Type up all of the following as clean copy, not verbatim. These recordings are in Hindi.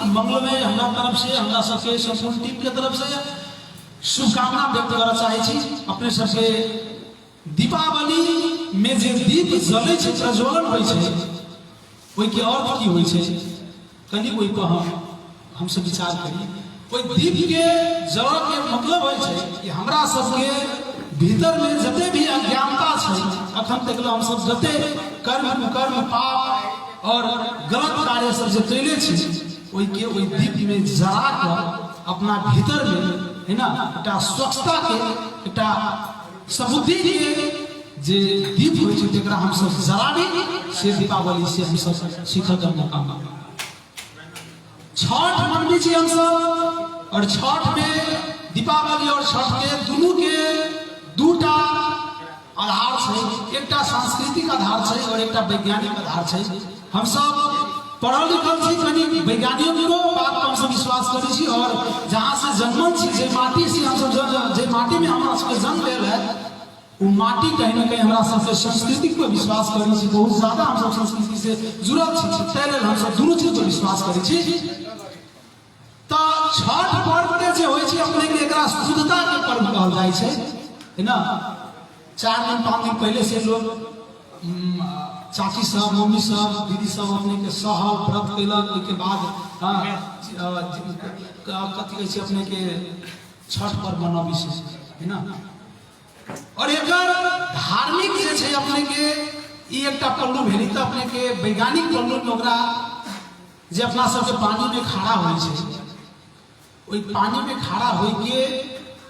हार्दिक मंगलमय हमरा तरफ से, हमरा सबके संपूर्ण टीम के तरफ से शुभकामना व्यक्त करना चाहे छी। अपने सबके दीपावली में जे दीप जले छै, प्रज्वलन होइ छै, ओइ के अर्थ की होइ छै कनी ओइ पर हम सब विचार करी। ओइ दीप के जलय के मतलब होइ छै कि हमरा सबके भीतर में जते भी अज्ञानता छै, अखन तक हम सब जते कर्म कुकर्म पाप और गलत कार्य सब जे कैले छी, ओइ के ओइ दीप में जला कर अपना भीतर में है ना एकटा स्वच्छता के, एकटा सबुद्धि के जे दीप होइ छै तेकरा हम सब जलाबी, से दीपावली से हम सब सीखल के मौका मिला। छठ मनबी छी हम सब, और छठ में दीपावली और छठ के दोनों के दूटा आधार छै, एकटा सांस्कृतिक आधार छै और एकटा वैज्ञानिक आधार छै। हम सब पढ़ल लिखल छी, कनी वैज्ञानिकों बात पर हम सब विश्वास करै छी, और जहाँ से जन्मल छी, जे माटी से हम सब जे माटी में हमरा सबके जन्म लेल है, वो माटी कहीं ना कहीं हमरा सबके संस्कृति पर विश्वास करै छी, बहुत ज्यादा हम सब संस्कृति से जुड़ल छी, तै लेल हम सब दुनू चीज पर विश्वास करै छी। तो छठ पर्व के जे होइ छै अपने के एकरा शुद्धता के पर्व कहल जाइ छै, है ना। 4 दिन 5 दिन पहले से लोग चाची सब, मम्मी सब, दीदी सब अपने के सहल व्रत कैलक, ओइके बाद कथी कहै छै अपने के छठ पर्व मनाबी छै, है ना। और एकर धार्मिक जे छै अपने के ई एकटा पल्लू भेली, तो अपने के वैज्ञानिक पल्लू में ओकरा जे अपना सबके पानी में खड़ा होइ छै, ओइ पानी में खड़ा होइ के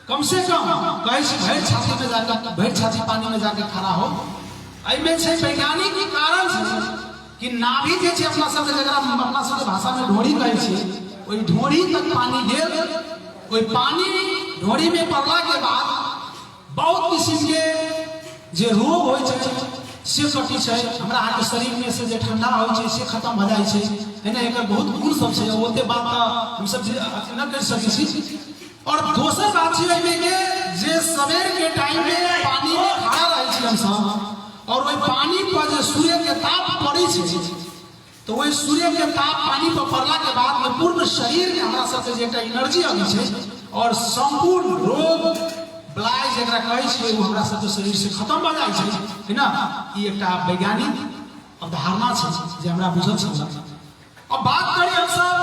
कम से कम कहै छै भरि छाती में जाकर, भरि छाती पानी में जाकर खड़ा हो। एहिमे छै वैज्ञानिक कारण छै कि नाभि जे छै अपना सबके, जकरा अपना सबके भाषा में ढोरी कहै छै, ओइ ढोरी तक पानी गेल, ओइ पानी ढोरी में पड़ला के बाद बहुत किस्म के जे रोग होइ छै से कटी छै, हमरा अहाँके शरीर में से जे ठंडा होइ छै से खत्म भ जाइ छै, है ना। एकर बहुत गुण सब छै, ओते बात हम सब न कर सकै छी। और दोसर बात छै एहिमे के जे सवेर के टाइम में पानी में खड़ा रहै छी हम सब, और वही पानी पर जो सूर्य के ताप पड़े छै, तो वही सूर्य के ताप पानी पर पड़ला के बाद में पूर्ण शरीर में हमरा सबके जे एकटा एनर्जी आबै छै, और संपूर्ण रोग बलाय जकरा कहै छै वो हमरा सबके शरीर से खत्म भ जाइ छै, है ना। ई एकटा वैज्ञानिक अवधारणा छै जे हमरा बुझल छै। अब बात करी हम सब,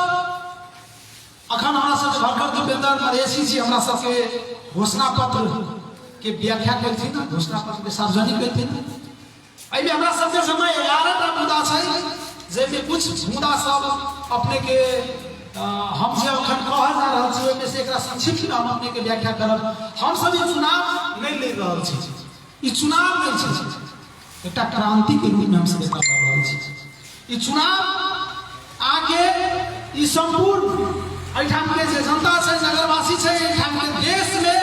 अखन हमरा सब डॉक्टर दीपेंद्र मधेसी जी हमरा सबके घोषणा पत्र के व्याख्या करथिन, घोषणा पत्र के सार्वजनिक करथिन। एहिमे हमरा सबके समय 11टा मुद्दा छै, जेमे कुछ मुद्दा सब अपने के हम जे अखन कहल जा रहल छी ओहिमे से एकरा संक्षिप्त में हम अपने के व्याख्या करब। हम सब ई चुनाव नहीं ले रहल छी, ई चुनाव नहीं छै, एकटा क्रांति के रूप में हम सब कर रहल छी। ई चुनाव आगे ई संपूर्ण एठाम के जे जनता छै, नगरवासी छै, एठाम के देश में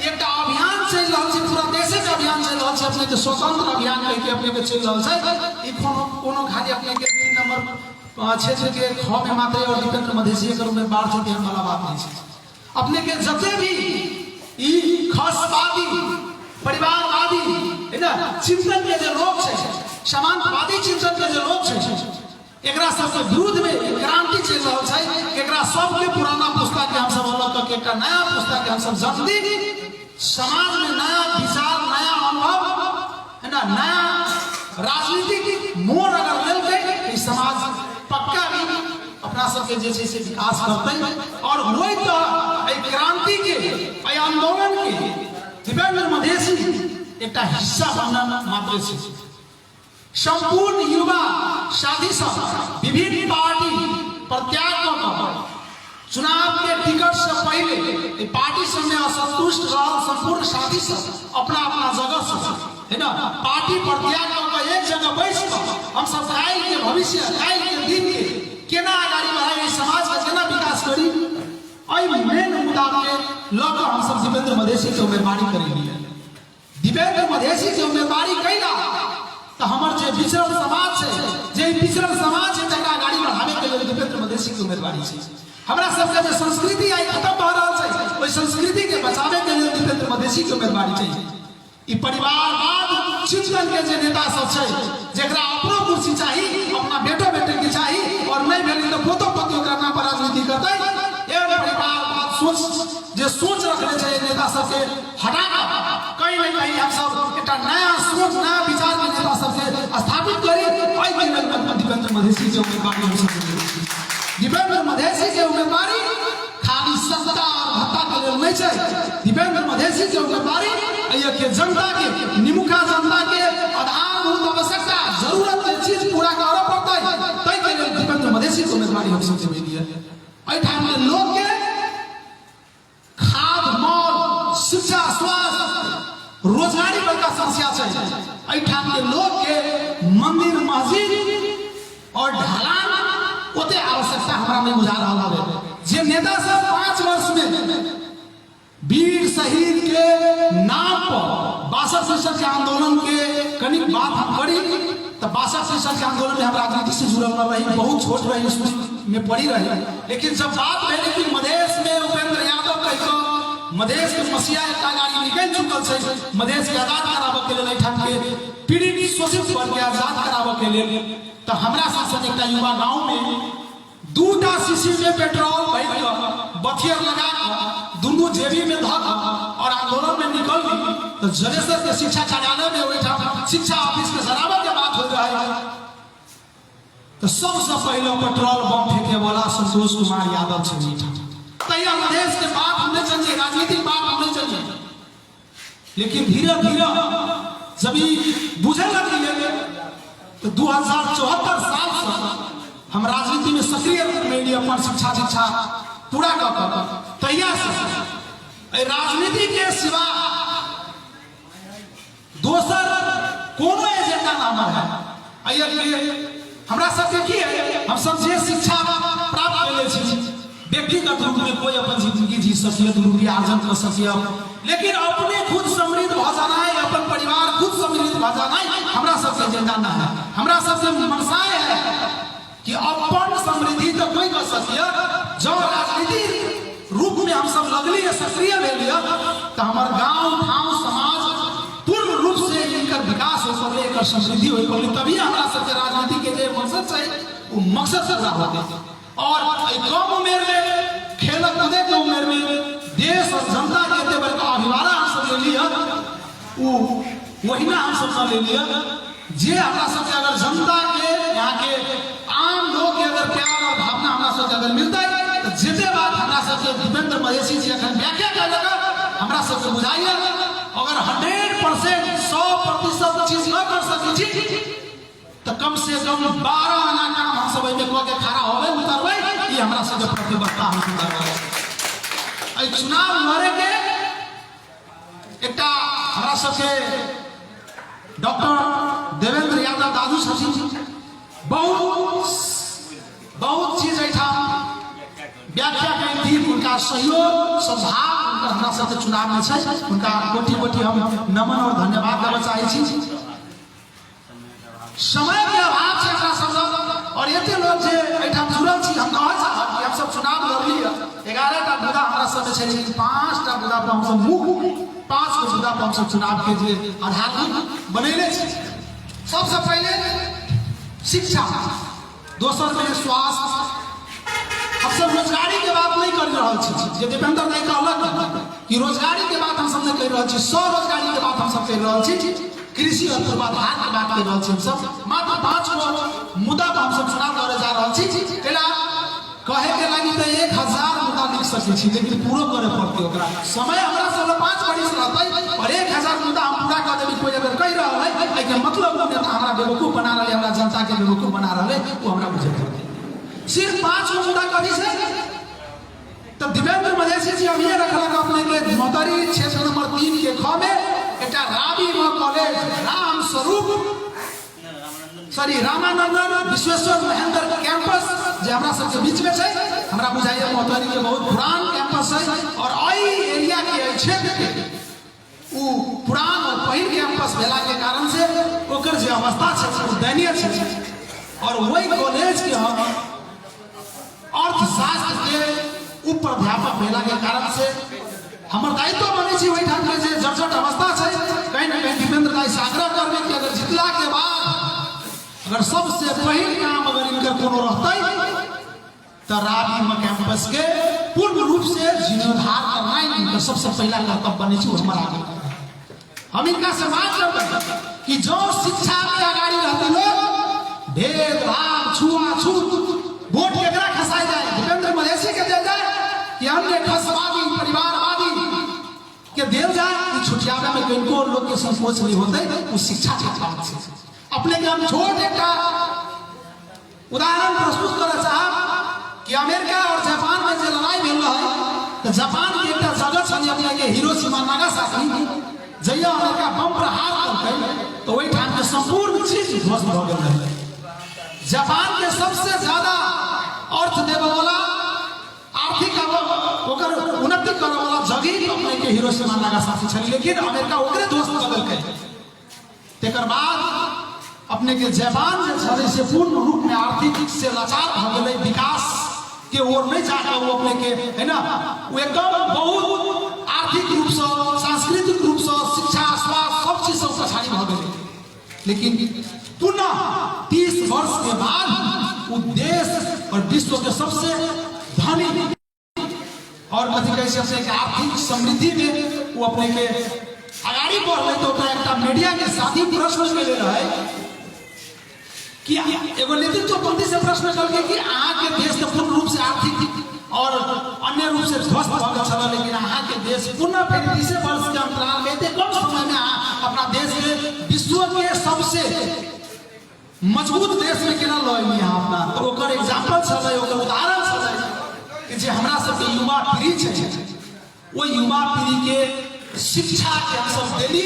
एकटा अभियान चल रहल छै, पूरा देश में अभियान चल रहल छै, अपने के स्वतंत्र अभियान कह के अपने के चल रहल छै। ई कोनो खाली अपने के 3 नंबर क्षेत्र के ख में मात्र और दीपेंद्र मधेसी के में बाढ़ चोटे वाला बात नहीं है। अपने के जते भी ई खसवादी, परिवारवादी, है ना, चिंतन के जो लोग छै, समाजवादी चिंतन के जो लोग छै, एकरा सबके विरुद्ध में क्रांति चल रहल छै। एकरा सबके पुराना पुस्तक के हम सब अलग करके एकटा नया पुस्तक के हम सब जल्दी समाज में नया विचार, नया अनुभव, है ना, नया राजनीतिक मोड़ अगर लेल गए, समाज पक्का भी अपना सबके जे छै से विकास करते। और वही तो क्रांति के आंदोलन के दीपेंद्र मधेसी एकटा हिस्सा बनना मात्र छै। संपूर्ण युवा साथी सब विभिन्न पार्टी प्रत्याग कर चुनाव के टिकट से पहले पार्टी सब में असंतुष्ट रहल संपूर्ण साथी सब अपना अपना जगह से, है ना, पार्टी प्रत्याग कर एक जगह बैठ कर हम सब काल के भविष्य, काल के दिन के केना आगाड़ी बढ़ाई, समाज का केना विकास करी, एहि मेन मुद्दा के लकर हम सब दीपेंद्र मधेसी के उम्मीदवारी करेंगे। दीपेंद्र मधेसी के उम्मीदवारी कैला तो हमार जे पिछड़ल समाज है, जे पिछड़ल समाज है तकरा आगाड़ी बढ़ावे के लिए दीपेंद्र मधेसी के उम्मीदवारी छै। हमरा सबके जे संस्कृति आई खत्म भ रहल छै, ओहि संस्कृति के बचावे के लिए दीपेंद्र मधेसी के उम्मीदवारी छै। ई परिवारवाद चिंतन के जे नेता सब छै, जेकरा अपनो कुर्सी चाहिए, अपना बेटो बेटी के चाहिए, और नहीं भेल तो पोतो पति ओकरा नाम पर राजनीति कहीं न कहीं हम सब एक नया सोच नया विचार के नेता सबके स्थापित करी। दीपेंद्र मधेसी के उम्मीदवारी हो सकती है। दीपेंद्र मधेसी के उम्मीदवारी खाली सत्ता और भत्ता के लिए नहीं चाहिए। दीपेंद्र मधेसी के उम्मीदवारी के जनता के निमुखा जनता के आधारभूत आवश्यकता जरूरत के चीज पूरा करना पड़ता है। तय के लिए दीपेंद्र मधेसी के उम्मीदवारी हो सकती है। ठाम के लोग के खाद मॉल शिक्षा स्वास्थ्य रोजगारी बड़का समस्या है। ठाम के लोग के मंदिर मस्जिद और ढलान ओते आवश्यकता हमारा नहीं बुझा रहा है। जे नेता सब 5 वर्ष में वीर शहीद के नाम पर 62 के आंदोलन के कनिक बात हम करी तो 62 के आंदोलन में हम राजनीति से जुड़ल रही, बहुत छोट रही, उसमें में पड़ी रही। लेकिन जब बात है कि मधेश में उपेंद्र यादव कह मधेश के मसीहा एक गाड़ी निकल चुकल है, मधेश के आजाद कराबे के लिए ठाम के पीड़ित शोषित वर्ग के आजाद कराबे के लिए तो हमरा शासन एक युवा गांव में 2टा शीशी में पेट्रोल बथियर लगा दोनों जेबी में धक और आंदोलन में निकल गई। तो जलेसर के शिक्षा कार्यालय में बैठा शिक्षा ऑफिस में शराबा के बात हो रहा है तो सबसे पहले पेट्रोल बम फेंके वाला संतोष कुमार यादव से तैयार मधेश के बात हमने चाहिए, राजनीतिक बात हमने चाहिए। लेकिन धीरे धीरे जब बुझे लगे तो 2074 साल से हम राजनीति में सक्रिय रूप में अपन शिक्षा पूरा कर तैयार से राजनीति के सिवा दोसर कोनो एजेंडा ना है। हमरा सबके की है, हम सब जे शिक्षा प्राप्त कैले छी व्यक्तिगत रूप में कोई अपन जिंदगी जी सकिए, रुपया अर्जन कर सकिए, लेकिन अपने खुद समृद्ध भ जाना है, अपन परिवार खुद समृद्ध भ जाना है, हमरा सबके एजेंडा ना है। हमरा सबके मनसाय है कि अपन समृद्धि तो कोई कर सकिए। जब राजनीति रूप में हम सब लगली सक्रिय भेलिए तो हमार गांव ठाव समाज पूर्ण रूप से इनकर विकास हो सकले, एक समृद्धि हो सकले, तभी हमरा सबके राजनीति के जे मकसद है वो मकसद पूरा होते। और कम उम्र में खेल कूदे के उम्र में देश और जनता के एते बड़का अभिवारा हम सब ले लिया, वही ना हम सब ले लिया जे हमरा सबके अगर जनता के यहाँ के आम लोग के अगर प्यार और भावना हमरा सबके अगर मिलता है तो जिते बात हमरा सबके दीपेंद्र मधेसी जी अखन व्याख्या कर लगा हमरा सबके बुझाइए। अगर 100% 100% चीज न कर सकी तो कम से कम 12 आना काम हम सब में कह के खड़ा होवे उतरवे, ये हमरा सबके प्रतिबद्धता हम करबै। चुनाव लड़े के एकटा हमरा सबके डॉक्टर देवेंद्र यादव दादू साहब बहुत चीज व्याख्या करी, उनका सहयोग सुझाव हमरा सबके चुनाव में है, उनका कोटि कोटि हम नमन और धन्यवाद देना चाहे छी। समय के अभाव से हमरा सब और एते लोग जे एठाम जुड़ल छी, हम कहै छी कि हम सब चुनाव लड़ली 11टा मुद्दा हमरा सब में छै, 5टा मुद्दा पर हम सब मुख 5 गो मुद्दा पर हम सब चुनाव के जे आधार बनैले छी। सबसे पहले शिक्षा, दोसर में स्वास्थ्य। हम सब रोजगारी के बात नहीं कर रहा छी, जे दीपेंद्र नहीं कहलक कि रोजगारी के बात हम सब नहीं कर रहा छी, स्वरोजगारी के बात हम सब कर रहा छी, कृषि और पूर्वाधार के बात कर रहा छी। हम सब मात्र 5 गो मुद्दा पर हम सब चुनाव लड़े जा रहा छी। केला कहे के लागि तो 1000 मुद्दा लिख सके छी, लेकिन पूरा करे पड़ते ओकरा समय हमरा सब 5 बरिस रहतै और 1000 मुद्दा हम पूरा कर देबी। कोई अगर कह रहा है एहि के मतलब वो नेता हमरा बेवकूफ बना रहले, हमरा जनता के बेवकूफ बना रहले, वो हमरा बुझे पड़ते। सिर्फ 5 गो मुद्दा कथी से तो दीपेंद्र मधेसी जी अभी रखलक अपने के मोतरी क्षेत्र नंबर 3 के ख में एक राबी कॉलेज राम स्वरूप रामानंदन विश्वेश्वर महेंद्र कैंपस जे हमरा सबके बीच में है। हमरा बुझाइए मोतरी के बहुत पुरान कैंपस है और एई एरिया के क्षेत्र के उ पुरान और पहिल कैंपस भेला के कारण से ओकर जे अवस्था है वो दयनीय है। और वही कॉलेज के हम अर्थशास्त्र के उप प्राध्यापक भेला के कारण से हमर दायित्व बने छी वही ठाम के जे जर्जट अवस्था है। कहीं ना कहीं दीपेंद्र दाई से आग्रह करबे कि अगर जितला के बाद अगर सबसे पहिल काम अगर इनकर कोनो रहते तो राबी कैंपस के पूर्ण रूप से जीर्णोद्धार करना इनका सबसे पहला कर्तव्य बने छी। हमारा हम इनका से मांग करते कि जो शिक्षा में आगाड़ी रहते लोग भेदभाव छुआछूत वोट केकरा खसाई जाए, दीपेंद्र मलेशी के दे जाए कि अन्य खसवादी परिवारवादी के देल जाए कि छुटियावे में किनको लोग के संकोच नहीं होते उस शिक्षा के कारण से। अपने के हम छोट एक उदाहरण प्रस्तुत करे चाहब कि अमेरिका और जापान में जो लड़ाई भेल रहा तो जापान के एक जगह छल अपने के हिरोशिमा नागासाकी जहिया अमेरिका बम प्रहार करके तो वही ठाम के संपूर्ण चीज ध्वस्त हो गए। जापान के सबसे ज्यादा अर्थ देवे वाला आर्थिक उन्नति करे वाला जगह अपने के हिरोशिमा नागासाकी छल, लेकिन अमेरिका ओकरे ध्वस्त कर देलकै। तेकर बाद अपने के जापान से पूर्ण रूप में आर्थिक से लाचार हो गए, विकास के ओर नहीं जाकर वो अपने के है ना वो एकदम बहुत आर्थिक रूप से सांस्कृतिक रूप से शिक्षा स्वास्थ्य सब चीज से पछाड़ी हो गए। लेकिन पुनः 30 वर्ष के बाद वो देश और विश्व के सबसे धनी और कैसे अपने आर्थिक समृद्धि में वो अपने के आगाड़ी बढ़ रहे। तो एक मीडिया के साथ ही प्रश्न ले रहा है कि एगो नेतृत्व पंथी से प्रश्न करके कि अहाँ के देश के पूर्ण रूप से आर्थिक और अन्य रूप से ध्वस्त हो गया, लेकिन अहाँ के देश पुनः फिर 20 वर्ष के अंतराल में कम समय में अपना देश के विश्व के सबसे मजबूत देश में केना लए अपना। तो ओकर एग्जांपल छले, ओकर उदाहरण छले कि जे हमरा सबके युवा पीढ़ी छै वो युवा पीढ़ी के शिक्षा के हम सब देली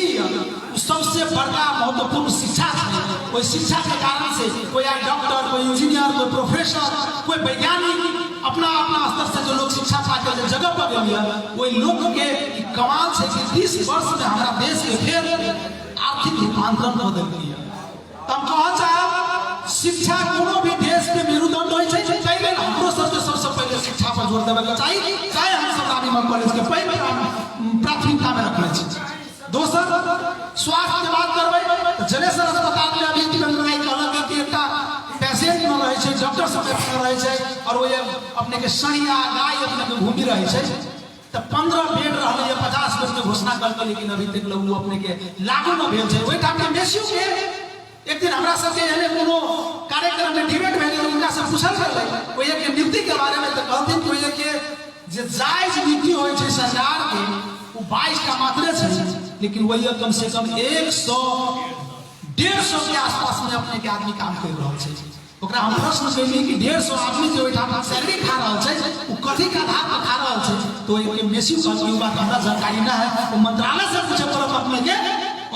सबसे बड़का महत्वपूर्ण शिक्षा है। कोई शिक्षा के कारण से कोई डॉक्टर, कोई इंजीनियर, कोई प्रोफेसर, कोई वैज्ञानिक अपना अपना स्तर से जो लोग शिक्षा पाकर जगह पर गए वही लोग के कमाल से कि 30 वर्ष में हमारा देश के फिर आर्थिक रूपांतरण हो दिया। तब कहा चाहे शिक्षा कोनो भी देश के मेरुदंड हो चाहिए, हमरो सबसे पहले शिक्षा पर जोर देवे चाहिए, चाहे हम सब रानीगंज कॉलेज के पहले प्राथमिकता में रखना चाहिए। दोसर स्वास्थ्य के बात करबै जलेसर अस्पताल में अभी कहलक कि एकटा पेशेंट न रहे छै, डॉक्टर सब रहे छै और वो अपने के सड़िया गाय अपने के घूमी रहे छै तो 15 बेड रहले 50 बेड के घोषणा करके, लेकिन अभी तक लोग अपने के लागू न भेल छै। ओहि ठाम मेसियो के एक दिन हमरा सबके एहने कोनो कार्यक्रम में डिबेट भेल, उनका से पूछल गेलै ओहि के नियुक्ति के बारे में, तो कहथिन कि ओहि के जे जायज नीति होय छै सरकार के वो 22 का मात्रे छै, लेकिन वही कम से कम 100-150 के आसपास में अपने के आदमी काम कर रहा है। ओकरा हम प्रश्न कैली कि 150 आदमी जो ओहिठाम सैलरी खा रहा है वो कथी के आधार पर खा रहा है, तो एक मेसिव युवा के हमरा जानकारी ना है, वो मंत्रालय से पूछे पड़त अपने के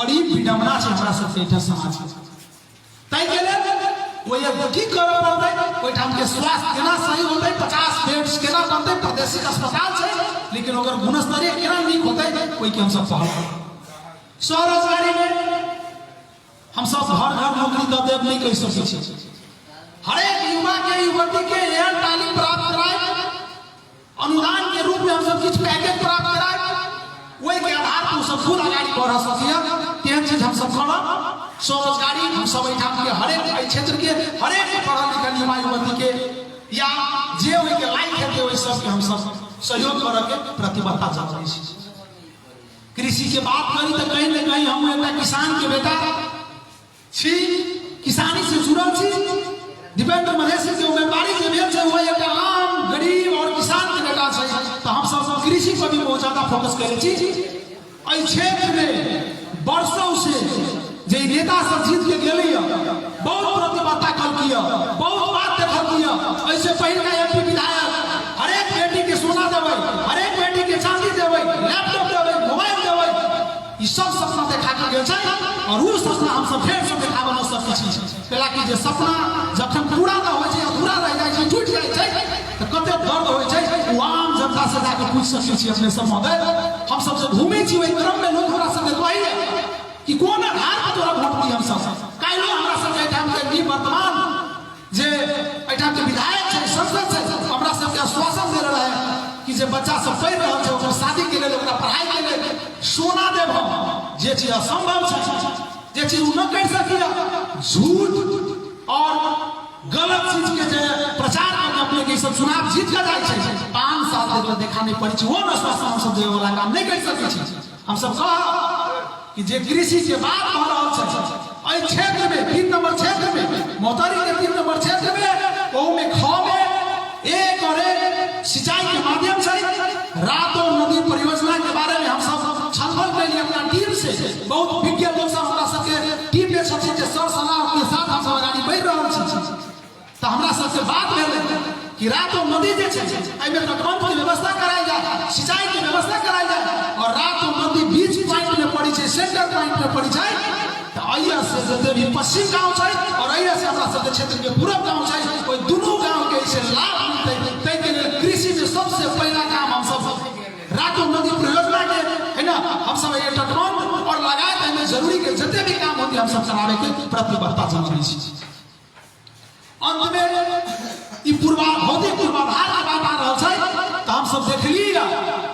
और ये विडंबना छै हमरा सबके समाज में। तै के लेल वो ये की करे पड़तै, ओहिठाम के स्वास्थ्य केना सही होतै, 50 बेड्स केना बनतै, प्रादेशिक अस्पताल छै लेकिन ओकर गुणस्तरीय केना नीक होतै, ओहि के हम सब पहल स्वरोजगारी में हम सब घर घर नौकरी दे देव नहीं कह सकै छी। हर एक युवा के युवती के एहन तालीम प्राप्त कराए, अनुदान के रूप में हम सब कुछ पैकेज प्राप्त कराए, वही के आधार पर सब खुद आगाड़ी बढ़ सकिए। तेहन चीज हम सब करब। स्वरोजगारी हम सब एहिठाम के हर एक क्षेत्र के हर एक पढ़ल लिखल युवा युवती के या जे ओहि के लायक हेतै ओहि सब के हम सब सहयोग करऽ के प्रतिबद्धता जताबै छी। कृषि के बात करी तो कहीं न कहीं हम एक किसान के बेटा छी, किसानी से जुड़ल छी। दीपेंद्र मलेशी के उम्मीदवारी जे भेल छै वो एक आम गरीब और किसान के बेटा छै, तो हम सब कृषि पर भी बहुत ज्यादा फोकस करे छी। एहि क्षेत्र में वर्षों से जे नेता सब जीत के गेलिए बहुत प्रतिबद्धता कलकिए, बहुत बात देखलिए। ऐसे पहले का एमपी विधायक हर एक बेटी के सोना देवे, हर एक बेटी के चांदी देवे, लैपटॉप देवे, मोबाइल देवे, ये सब सपना देखा के गेल छै और वो सपना हम सब फेर से देखाबे न सकै छी। कैला कि जे सपना जखन पूरा न होय छै, अधूरा रह जाय छै, टूट जाय छै तो कते दर्द होय छै, वो आम जनता से जाके पूछ सकै छी अपने सब महोदय। हम सब से घूमे छी ओहि क्रम में लोग हमरा संगे कहैया कि कोन आधार पर तोरा वोट दी हम सब। काल्हि हमरा सब एठाम के वर्तमान जे एठाम के विधायक छै, संसद छै, हमरा सब के आश्वासन दे रहा है कि जे बच्चा सब पढ़ रहल छै ओकर शादी के लेल, ओकरा पढ़ाई के लेल सोना देब हम। जे चीज असंभव छै, जे चीज उ न कर सकिए, झूठ और गलत चीज के जे प्रचार करके अपने के सब चुनाव जीत के जाय छै, 5 साल तक देखा नहीं पड़ी छै, वो आश्वासन हम सब देवे वाला काम नहीं कर सकै छी। हम सब कह कि जे कृषि के बात भऽ रहल छै एहि क्षेत्र में 3 नंबर क्षेत्र में मोहतरी के 3 नंबर क्षेत्र में ओमे ख में एक और एक सिंचाई के माध्यम से रातों नदी परियोजना के बारे में हम सब छलफल के लिए अपना टीम से बहुत विज्ञ लोग सब हमरा सबके टीम में छथिन जे सर सलाह के साथ हम सब आगाड़ी बढ़ि रहल छी। तो हमरा सबसे बात भेल कि रातों नदी जे छै एहिमे तटबंध के व्यवस्था कराई जाए, सिंचाई के व्यवस्था कराई जाए और रातों नदी बीच पॉइंट में पड़ी छै, सेंटर पॉइंट में पड़ी छै। तो अइया से जते भी पश्चिम गांव छै और अइया से हमरा सबके क्षेत्र के पूरब गांव छै, ओइ दुनू गांव के इसे लाभ मिलतै। तै के लिए कृषि में सबसे पहला काम हम सब रातों नदी परियोजना के है ना हम सब ये तटबंध और लगाए में जरूरी के जते भी काम होती हम सब करावे के प्रतिबद्धता जनाबी छी। अंत में ई भौतिक पूर्वाधार के बात आ रहल छै तो हम सब देखलिए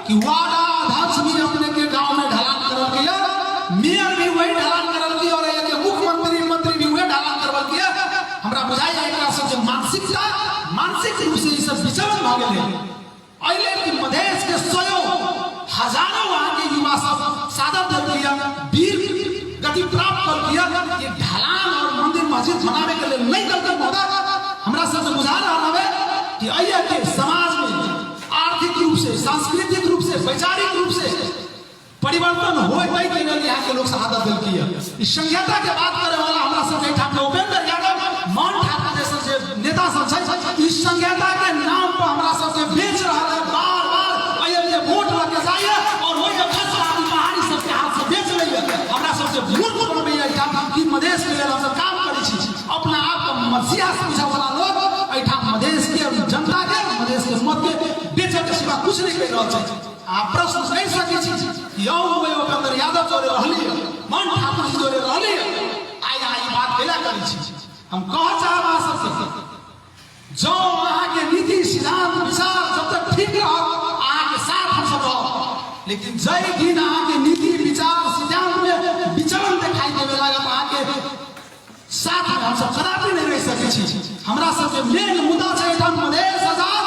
कि वार्ड अध्यक्ष भी अपने के गांव में ढलान करल गया, मेयर भी वही ढलान करल गया और ये मुख्यमंत्री मंत्री भी वही ढलान करल गया। हमरा बुझाइए एकरा से जे मानसिक रूप से ई सब विचलन भ गेलै। अइले कि मधेश के सयो हजारों वहां के युवा सब सादत दे दिया, वीर गति प्राप्त कर दिया। ये ढलान और मंदिर मस्जिद बनावे के लिए नहीं करके मौका हमरा सबसे बुझा रहा है कि अइया के समाज में आर्थिक रूप से, सांस्कृतिक रूप से, वैचारिक रूप से परिवर्तन होए तै के लिए यहाँ के लोग शहादत दिल किया। इस संहिता के बात करे वाला हमरा सब एठाम के उपेंद्र यादव मान ठाकुर जैसे जे नेता सब छै इस संहिता के नाम पर हमरा सब के बेच रहा है। बार-बार अइया जे वोट लगे जाइए और वही खसरा पहाड़ी सब के हाथ से बेच लइए। हमरा सब के मूर्ख बनबैया एठाम कि मधेश के लिए हम सब काम करै छी, अपना आप के मसीहा समझे वाला लोग एठाम मधेश के जनता के, मधेश के मत के बेचे के सिवा कुछ नहीं कर रहल छै। आप प्रश्न नहीं सकै छी यौ उपेंद्र यादव जोरे रहलिए, मन ठाकुर जी जोरे रहलिए, आई बात कैला करै छी। हम कह चाहब अहाँ सबसे जो अहाँ के नीति सिद्धांत विचार जब तक ठीक रहत अहाँ के साथ हम सब रहब, लेकिन जय दिन अहाँ के नीति विचार सिद्धांत में विचलन दिखाई देवे लागत अहाँ के साथ में हम सब कदापि नहीं रह सकै छी। हमरा सबके मेन मुद्दा छै एठाम मधेश आजाद,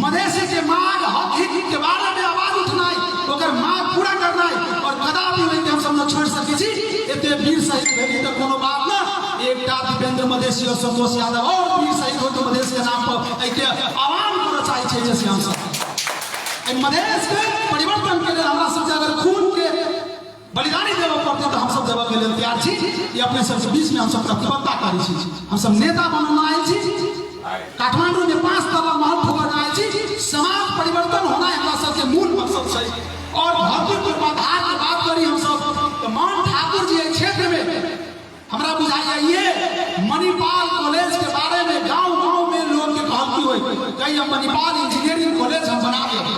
मधेशी के मांग हक हित के बारे में आवाज उठनाई, ओकर मांग पूरा करनाई और कदापि नहीं हम सब न छोड़ सकै छी। एते वीर शहीद भेली त कोनो बात ना, एकटा दीपेंद्र मधेशी और संतोष यादव और वीर शहीद हो तो मधेश के नाम पर एके आह्वान करना चाहिए छै जैसे हम सब मधेश के परिवर्तन के लिए हमरा सब अगर खून के बलिदानी देव पड़ते तो हम सब देव के लिए तैयार छी। ये अपने सबके बीच में हम सब प्रतिबद्धता करै छी। हम सब नेता बनना आए छी, काठमांडू में 5 तला महल ठोकना आए छी। समाज परिवर्तन होना हमरा सबके मूल मकसद छै। और भौतिक पूर्वाधार की बात करी हम सब तो मान ठाकुर जी क्षेत्र में हमरा बुझाइए ये मणिपाल कॉलेज के बारे में गांव-गांव में लोग के कहती होई कहीं हम मणिपाल इंजीनियरिंग कॉलेज हम बना देंगे,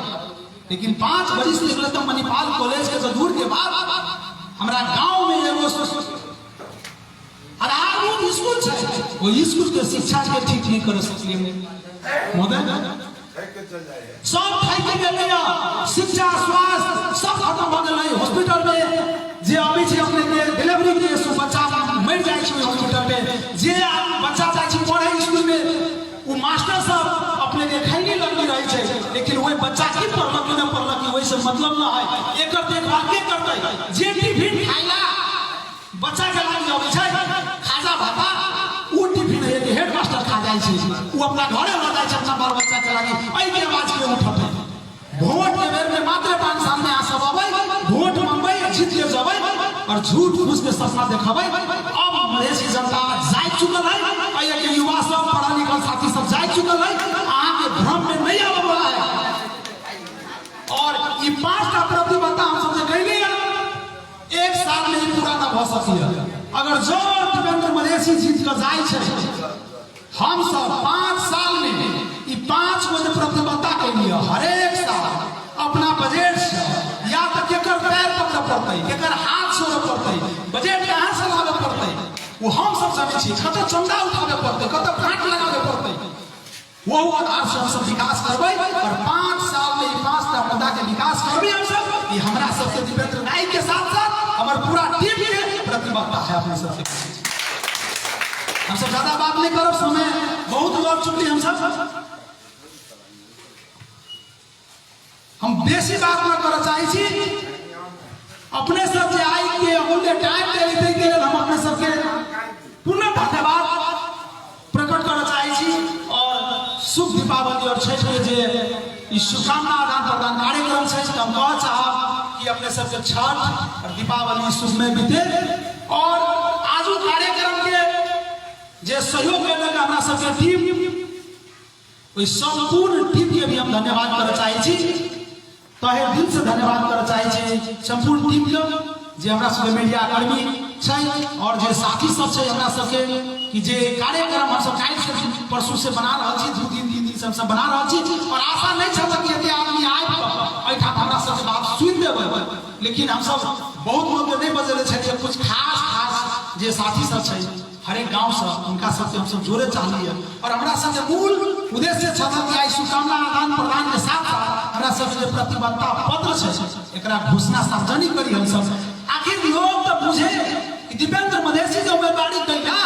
लेकिन 5 बरिस निकले तो मणिपाल कॉलेज के जरूर के बाद हमरा गांव में एगो आधारभूत स्कूल छै, वो स्कूल के शिक्षा के ठीक नहीं कर सकलिए महोदय। सब खाई गेलै, शिक्षा स्वास्थ्य सब खत्म भ गेलै। हॉस्पिटल में जे अबै छै अपने के डिलीवरी के सो बच्चा मर जाइ छै हॉस्पिटल में, जे बच्चा जाइ छै पढ़े स्कूल में वो मास्टर सब अपने के खैनी लगी रहे छै, लेकिन वही बच्चा की पढ़लक कि न पढ़लक वही से मतलब ना है। एकर देखभाल के करतै? जे टिफिन खाइला बच्चा के लागि अबै छै खाजा भाता उ टिफिन है हेडमास्टर खा जाइ छै, उ अपना घरे ल जाइ छै अपना बाल बच्चा के लागि। एहि के आवाज के उठतै वोट के बेर में मात्र 5 साल में आ सब अबै वोट मंगबै जीत के जबै और झूठ फूस के सपना देखबै। अब मधेश की जनता जाय चुकल है, अइया के युवा सब पढ़ा लिखल साथी सब जाय चुकल है, अहाँ के भ्रम में नहीं आवे वाला है। और ई 5टा प्रतिबद्धता हम सब जे कैली है 1 साल में ही पूरा ना भ सकिए। अगर जो दीपेंद्र मधेशी जीत के जाय छै हम सब 5 साल में ई 5 गो प्रतिबद्धता के लिए हर एक साल अपना बजट से या तो केकर पैर पकड़ पड़ते, केकर हाथ छोड़े पड़ते, बजट कहाँ से लावे पड़ते वो हम सब जाने छी। कत चंदा उठावे पड़ते, कत फाट लगावे पड़ते, वो आधार से हम सब विकास करबै और 5 साल में 5टा मुद्दा के विकास करबै हम सब। ये हमरा सबके दीपेंद्र नाइक के साथ साथ हमार पूरा टीम के प्रतिबद्धता है अपने सबसे। हम सब ज्यादा बात नहीं करब, समय बहुत लग चुकी हम सब। हम बेसी बात न कर चाहे छी अपने सब जे आई के अमूल्य टाइम दे दै के लेल हम अपने सबके पुनः धन्यवाद प्रकट करना चाहे छी। और शुभ दीपावली और छठ के जे ई शुभकामना आदान प्रदान कार्यक्रम है, हम कह चाहब कि अपने सबके छठ और दीपावली शुभमय बीते। और आजू कार्यक्रम के जे सहयोग केलक हमरा सबके टीम, ओई संपूर्ण टीम के भी हम धन्यवाद करना चाहे छी, तहे दिल से धन्यवाद करना चाहे छी संपूर्ण टीम के जे हमरा सबके मीडिया कर्मी छै और जे साथी सब छै हमरा सबके कि जे कार्यक्रम हम सब काल्हि से परसों से बना रहल छी, 2-3 दिन से हम सब बना रहल छी। और आशा नहीं छै कि एते आदमी आबि कऽ एठाम हमरा सबके बात सुनि देबै, लेकिन हम सब बहुत लोग नहीं बजले छै, कुछ खास जे साथी सब छै हर एक गांव से उनका सबके हम सब जोड़े चाहिए। और हमरा सबके मूल उद्देश्य छै कि आई शुभकामना आदान प्रदान के साथ साथ हमरा सबके जे प्रतिबद्धता पत्र छै एकरा घोषणा सार्वजनिक करी हम सब। आखिर लोग तो बुझे कि दिव्यांग मधेसी के उम्मीदवारी कैला,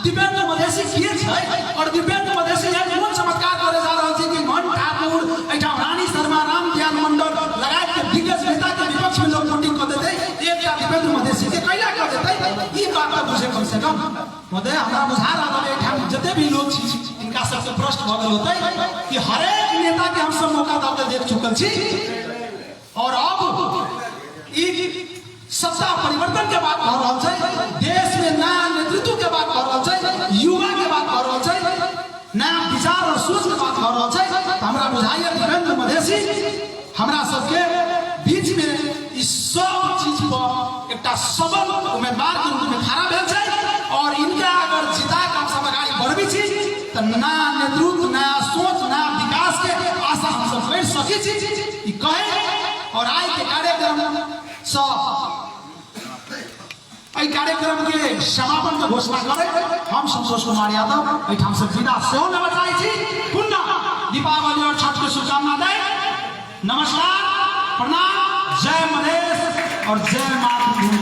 दिव्यांग मधेसी के छै और दिव्यांग मधेसी एहन कोन चमत्कार करे जा रहल छै कि मन ठाकुर एठाम रानी शर्मा, राम दयाल मंडल लगाए के दिग्गज नेता के विपक्ष में लोग वोटिंग कर देते, एकटा दिव्यांग मधेसी के कैला कर देते, ई बात पर बुझे कम से कम महोदय हमरा बुझा रहल है एठाम जते भी लोग छी इनका सबसे प्रश्न भ गेल होतै कि हर एक नेता के हम सब मौका दऽ देख चुकल छी। और अब ई सत्ता परिवर्तन के बात हो रहा है, देश में नया नेतृत्व के बात हो रहा है, युवा के बात हो रहा है, नया विचार और सोच के बात हो रहा है। हमरा बुझाइए दिव्यांग मधेसी हमरा सबके बीच में इस सब चीज पर एकटा सबल उम्मीदवार के रूप में खड़ा भेल छै। और इनका अगर जिता के हम सब आगे बढ़बी छी तो नया नेतृत्व, नया सोच, नया विकास के आशा हम सब कर सकी छी ई कहे। और आज के कार्यक्रम कार्यक्रम के समापन के घोषणा करे हम संतोष कुमार यादव एठाम से विदा सेहो लेबा चाहै छी। पुनः दीपावली और छठ के शुभकामना दे। नमस्कार, प्रणाम, जय मधेश और जय मातृभूमि।